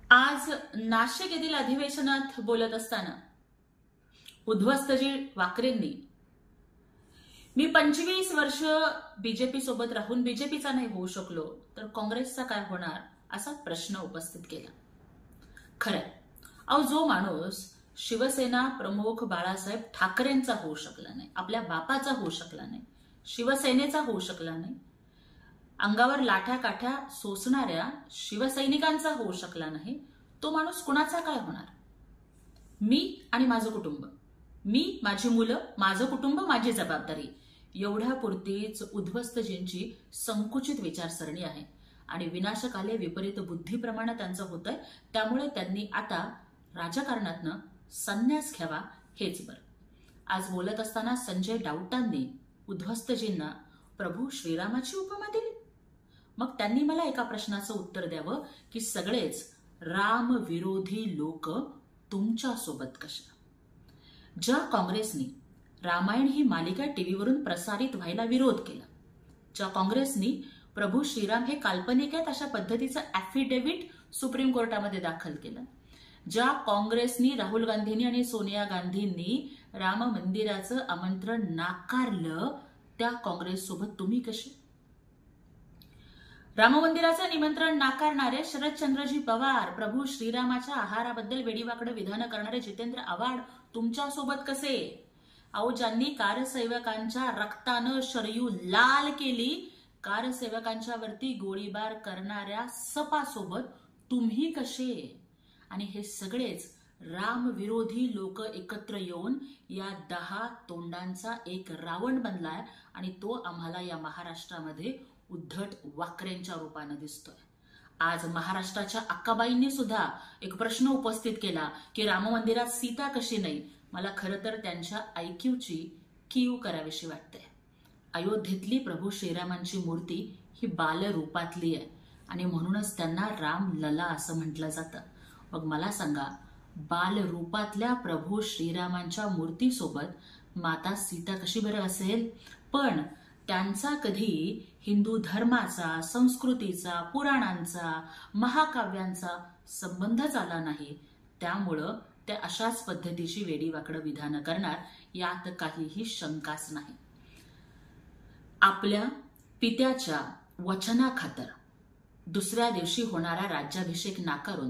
आज नाशिक येथील अधिवेशनात बोलत असताना उध्वस्तजी वाकरेंनी मी 25 वर्ष बीजेपी सोबत राहून बीजेपीचा नाही होऊ शकलो तर काँग्रेसचा काय होणार असा प्रश्न उपस्थित केला। खरंय, जो माणूस शिवसेना प्रमुख बाळासाहेब ठाकरेंचा होऊ शकला नाही, आपल्या बापाचा होऊ शकला नाही, शिवसेनेचा होऊ शकला नाही, अंगावर लाठ्या काठ्या सोसणाऱ्या शिवसैनिकांचा होऊ शकला नाही, तो माणूस कुणाचा काय होणार? मी आणि माझं कुटुंब, मी, माझी मुलं, माझं कुटुंब, माझी जबाबदारी एवढ्यापुरतीच उध्वस्तजींची संकुचित विचारसरणी आहे आणि विनाशकाले विपरीत बुद्धीप्रमाणे त्यांचं होतंय। त्यामुळे त्यांनी आता राजकारणातनं संन्यास घ्यावा हेच बरं। आज बोलत असताना संजय राऊतांनी उध्वस्तजींना प्रभू श्रीरामाची उपमा दिली। मग त्यांनी मला एका प्रश्नाचं उत्तर द्यावं की सगळेच राम विरोधी लोक तुमच्या सोबत कशा? ज्या काँग्रेसनी रामायण ही मालिका टीव्हीवरून प्रसारित व्हायला विरोध केला, ज्या काँग्रेसनी प्रभू श्रीराम हे काल्पनिक आहेत अशा पद्धतीचं ॲफिडेव्हिट सुप्रीम कोर्टामध्ये दाखल केलं, ज्या काँग्रेसनी राहुल गांधींनी आणि सोनिया गांधींनी राम मंदिराचं आमंत्रण नाकारलं, त्या काँग्रेस सोबत तुम्ही कसे? राम मंदिराचं निमंत्रण नाकारणारे शरदचंद्रजी पवार, प्रभू श्रीरामाच्या आहाराबद्दल वेडीवाकडं विधान करणारे जितेंद्र आव्हाड तुमच्या सोबत कसे? ज्यांनी कारसेवकांच्या रक्तानं शरयू लाल केली, कारसेवकांच्या वरती गोळीबार करणाऱ्या सपा सोबत तुम्ही कसे? आणि हे सगळेच राम विरोधी लोक एकत्र येऊन या 10 तोंडांचा एक रावण बनलाय आणि तो आम्हाला या महाराष्ट्रामध्ये उद्धट वाकरेंच्या रूपाने दिसतोय। आज महाराष्ट्राच्या अक्काबाईंनी सुद्धा एक प्रश्न उपस्थित केला की राम मंदिरात सीता कशी नाही? मला खरं तर त्यांच्या आयक्यूची कीव करावीशी वाटते। अयोध्येतली प्रभू श्रीरामांची मूर्ती ही बालरूपातली आहे आणि म्हणूनच त्यांना राम लला असं म्हटलं जातं। मग मला सांगा, बालरूपातल्या प्रभू श्रीरामांच्या मूर्तीसोबत माता सीता कशी बरं असेल? पण त्यांचा कधी हिंदू धर्माचा, संस्कृतीचा, पुराणांचा, महाकाव्यांचा संबंधच आला नाही, त्यामुळं ते अशाच पद्धतीची वेडीवाकडं विधानं करणार यात काहीही शंकाच नाही। आपल्या पित्याच्या वचनाखातर दुसऱ्या दिवशी होणारा राज्याभिषेक नाकारून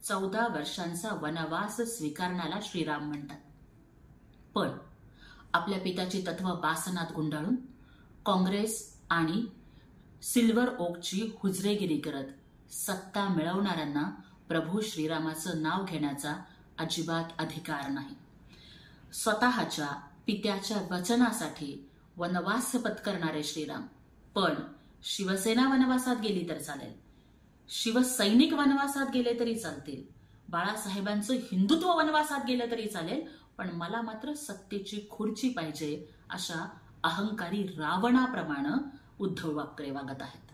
14 वर्षांचा वनवास स्वीकारण्याला श्रीराम म्हणतात। पण आपल्या पित्याची तत्व बासनात गुंडाळून काँग्रेस आणि सिल्वर ओकची हुजरेगिरी करत सत्ता मिळवणाऱ्यांना प्रभू श्रीरामाचं नाव घेण्याचा अजिबात अधिकार नाही। स्वतःच्या पित्याच्या वचनासाठी वनवास पत्करणारे श्रीराम, पण शिवसेना वनवासात गेली तर चालेल, शिवसैनिक वनवासात गेले तरी चालतील, बाळासाहेबांचं हिंदुत्व वनवासात गेलं तरी चालेल, पण मला मात्र सत्तेची खुर्ची पाहिजे अशा अहंकारी रावणाप्रमाणे उद्धव वाकरे वागत आहेत।